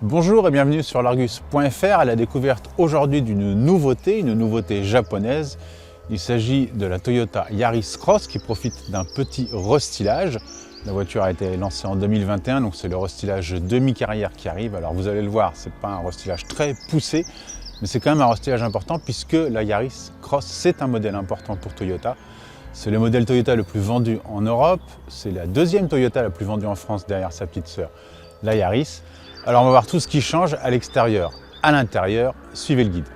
Bonjour et bienvenue sur l'Argus.fr à la découverte aujourd'hui d'une nouveauté japonaise. Il s'agit de la Toyota Yaris Cross qui profite d'un petit restylage. La voiture a été lancée en 2021, donc c'est le restylage demi-carrière qui arrive. Alors vous allez le voir, ce n'est pas un restylage très poussé, mais c'est quand même un restylage important puisque la Yaris Cross, c'est un modèle important pour Toyota. C'est le modèle Toyota le plus vendu en Europe, c'est la deuxième Toyota la plus vendue en France derrière sa petite sœur, la Yaris. Alors on va voir tout ce qui change à l'extérieur, à l'intérieur, suivez le guide.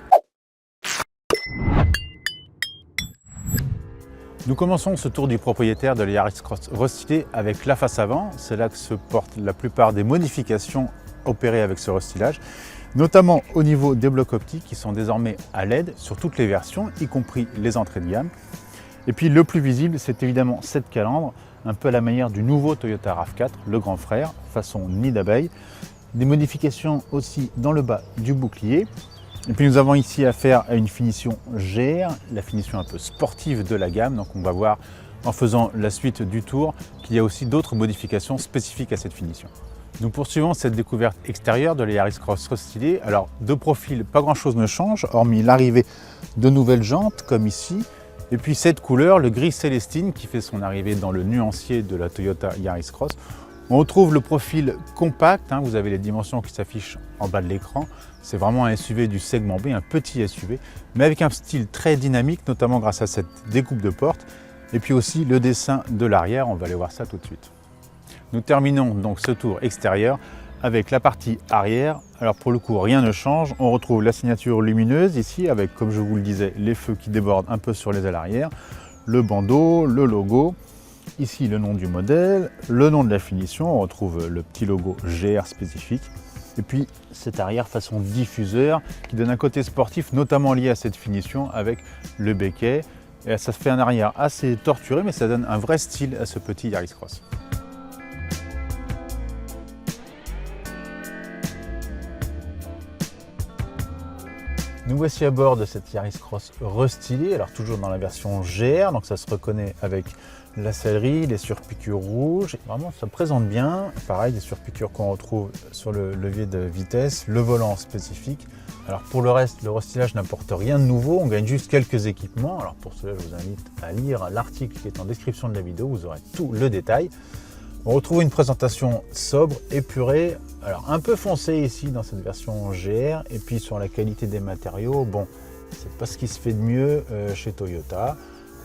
Nous commençons ce tour du propriétaire de la Yaris Cross restylée avec la face avant. C'est là que se portent la plupart des modifications opérées avec ce restylage, notamment au niveau des blocs optiques qui sont désormais à LED sur toutes les versions, y compris les entrées de gamme. Et puis le plus visible, c'est évidemment cette calandre, un peu à la manière du nouveau Toyota RAV4, le grand frère, façon nid d'abeille. Des modifications aussi dans le bas du bouclier. Et puis nous avons ici affaire à une finition GR, la finition un peu sportive de la gamme. Donc on va voir en faisant la suite du tour qu'il y a aussi d'autres modifications spécifiques à cette finition. Nous poursuivons cette découverte extérieure de la Yaris Cross restylée. Alors de profil, pas grand chose ne change, hormis l'arrivée de nouvelles jantes comme ici. Et puis cette couleur, le gris Célestine qui fait son arrivée dans le nuancier de la Toyota Yaris Cross. On retrouve le profil compact, vous avez les dimensions qui s'affichent en bas de l'écran. C'est vraiment un SUV du segment B, un petit SUV, mais avec un style très dynamique, notamment grâce à cette découpe de porte. Et puis aussi le dessin de l'arrière, on va aller voir ça tout de suite. Nous terminons donc ce tour extérieur avec la partie arrière. Alors pour le coup, rien ne change. On retrouve la signature lumineuse ici, avec, comme je vous le disais, les feux qui débordent un peu sur les ailes arrière, le bandeau, le logo. Ici, le nom du modèle, le nom de la finition, on retrouve le petit logo GR spécifique. Et puis, cet arrière façon diffuseur qui donne un côté sportif, notamment lié à cette finition avec le béquet. Et ça fait un arrière assez torturé, mais ça donne un vrai style à ce petit Yaris Cross. Nous voici à bord de cette Yaris Cross restylée, alors toujours dans la version GR, donc ça se reconnaît avec la sellerie, les surpiqûres rouges. Vraiment, ça présente bien. Pareil, des surpiqûres qu'on retrouve sur le levier de vitesse, le volant spécifique. Alors pour le reste, le restylage n'apporte rien de nouveau, on gagne juste quelques équipements. Alors pour cela, je vous invite à lire l'article qui est en description de la vidéo, vous aurez tout le détail. On retrouve une présentation sobre, épurée, alors un peu foncée ici dans cette version GR, et puis sur la qualité des matériaux, bon, c'est pas ce qui se fait de mieux chez Toyota,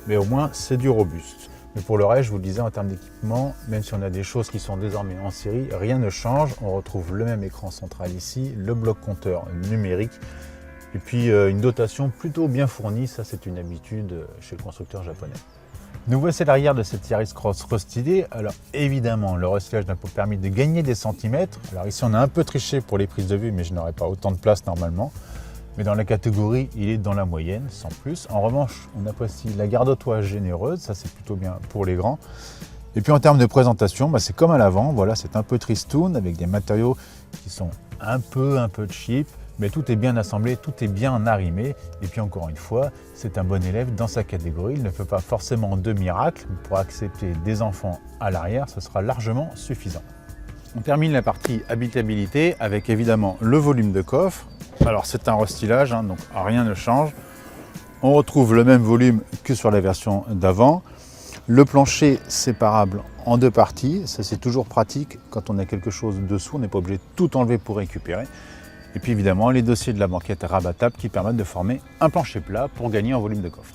mais au moins c'est du robuste. Mais pour le reste, je vous le disais, en termes d'équipement, même si on a des choses qui sont désormais en série, rien ne change. On retrouve le même écran central ici, le bloc compteur numérique, et puis une dotation plutôt bien fournie, ça c'est une habitude chez le constructeur japonais. Nous voici à l'arrière de cette Yaris Cross restylée. Alors évidemment, le restylage n'a pas permis de gagner des centimètres. Alors ici, on a un peu triché pour les prises de vue, mais je n'aurais pas autant de place normalement. Mais dans la catégorie, il est dans la moyenne, sans plus. En revanche, on apprécie la garde au toit généreuse, ça c'est plutôt bien pour les grands. Et puis en termes de présentation, c'est comme à l'avant, voilà, c'est un peu tristoun avec des matériaux qui sont un peu cheap. Mais tout est bien assemblé, tout est bien arrimé. Et puis encore une fois, c'est un bon élève dans sa catégorie. Il ne fait pas forcément de miracle. Pour accepter des enfants à l'arrière, ce sera largement suffisant. On termine la partie habitabilité avec évidemment le volume de coffre. Alors c'est un restylage, donc rien ne change. On retrouve le même volume que sur la version d'avant. Le plancher séparable en deux parties, ça c'est toujours pratique. Quand on a quelque chose dessous, on n'est pas obligé de tout enlever pour récupérer. Et puis évidemment, les dossiers de la banquette rabattable qui permettent de former un plancher plat pour gagner en volume de coffre.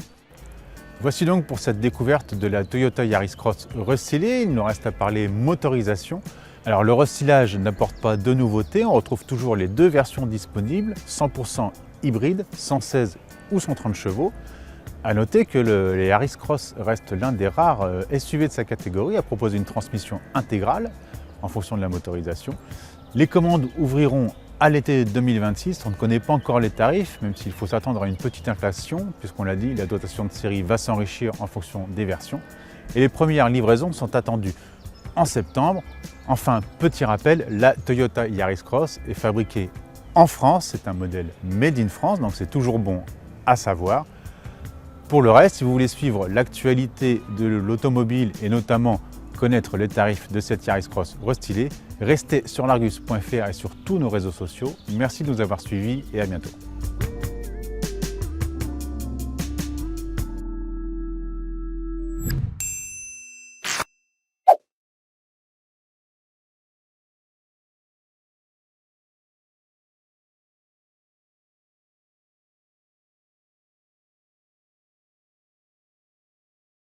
Voici donc pour cette découverte de la Toyota Yaris Cross restylée. Il nous reste à parler motorisation. Alors le restylage n'apporte pas de nouveautés. On retrouve toujours les deux versions disponibles, 100% hybride, 116 ou 130 chevaux. A noter que le Yaris Cross reste l'un des rares SUV de sa catégorie à proposer une transmission intégrale en fonction de la motorisation. Les commandes ouvriront à l'été 2026, on ne connaît pas encore les tarifs, même s'il faut s'attendre à une petite inflation, puisqu'on l'a dit, la dotation de série va s'enrichir en fonction des versions. Et les premières livraisons sont attendues en septembre. Enfin, petit rappel, la Toyota Yaris Cross est fabriquée en France, c'est un modèle made in France, donc c'est toujours bon à savoir. Pour le reste, si vous voulez suivre l'actualité de l'automobile et notamment connaître les tarifs de cette Yaris Cross restylée, restez sur largus.fr et sur tous nos réseaux sociaux. Merci de nous avoir suivis et à bientôt.